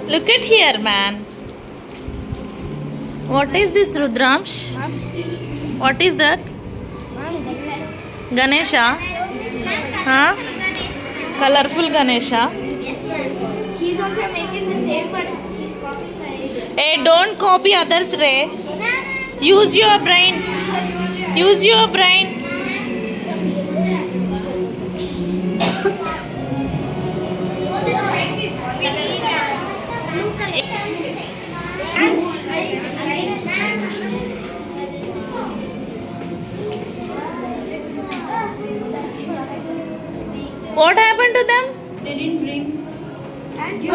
Look at here, man. What is this, Rudramsh? What is that? Ganesha? Huh? Colorful Ganesha? She's also making the same, but she's copying. Hey, don't copy others, Ray. Use your brain. Use your brain. What happened to them? They didn't bring.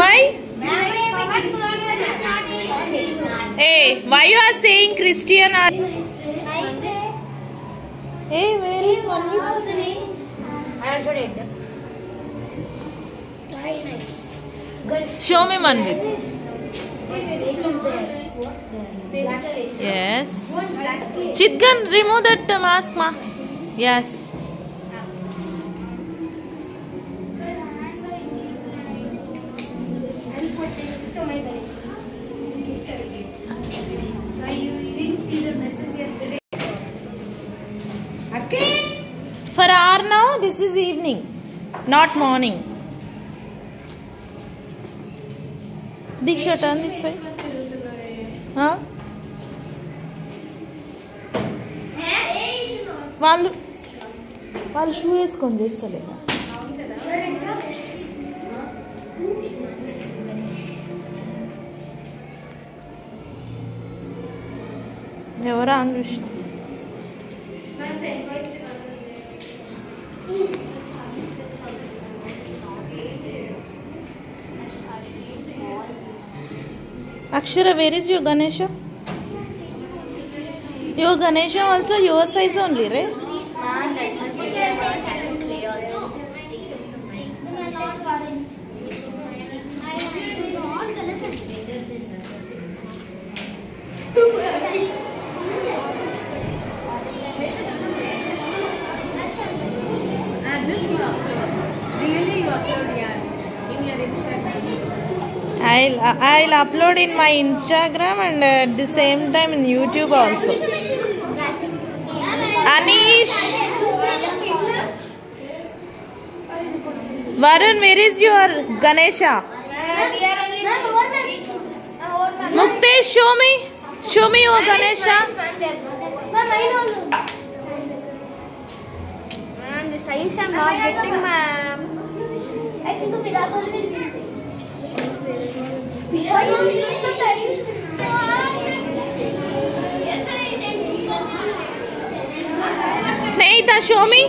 Why? Hey, why you are saying Christian? Hey, where is Manvi? I also did. Very nice. Good. Show me Manvi. Yes. Chitgan, remove that mask, ma. Yes. For hour now, this is evening, not morning. Diksha, turn this side. Huh? వాళ్ళు shoe వేసుకొని చేస్తలేదా? ఎవరా అని చూసిన. Akshara, where is your Ganesha? Your Ganesha also your size only, right? I'll upload in my Instagram and at the same time in YouTube also. Anish, Varun, where is your Ganesha? Muktesh, show me your Ganesha. Ma'am, the size I'm not getting, ma'am. I think the Miracle will be. Snehita, show me.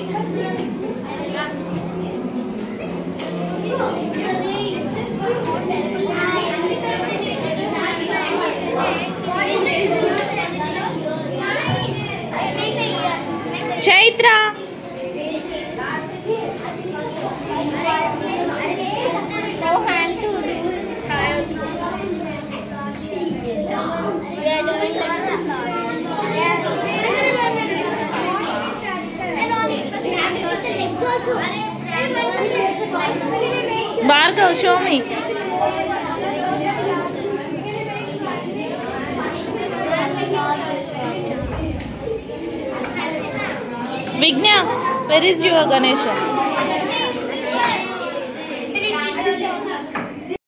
Chaitra. Bhargav, show me. Vignya, where is your Ganesha?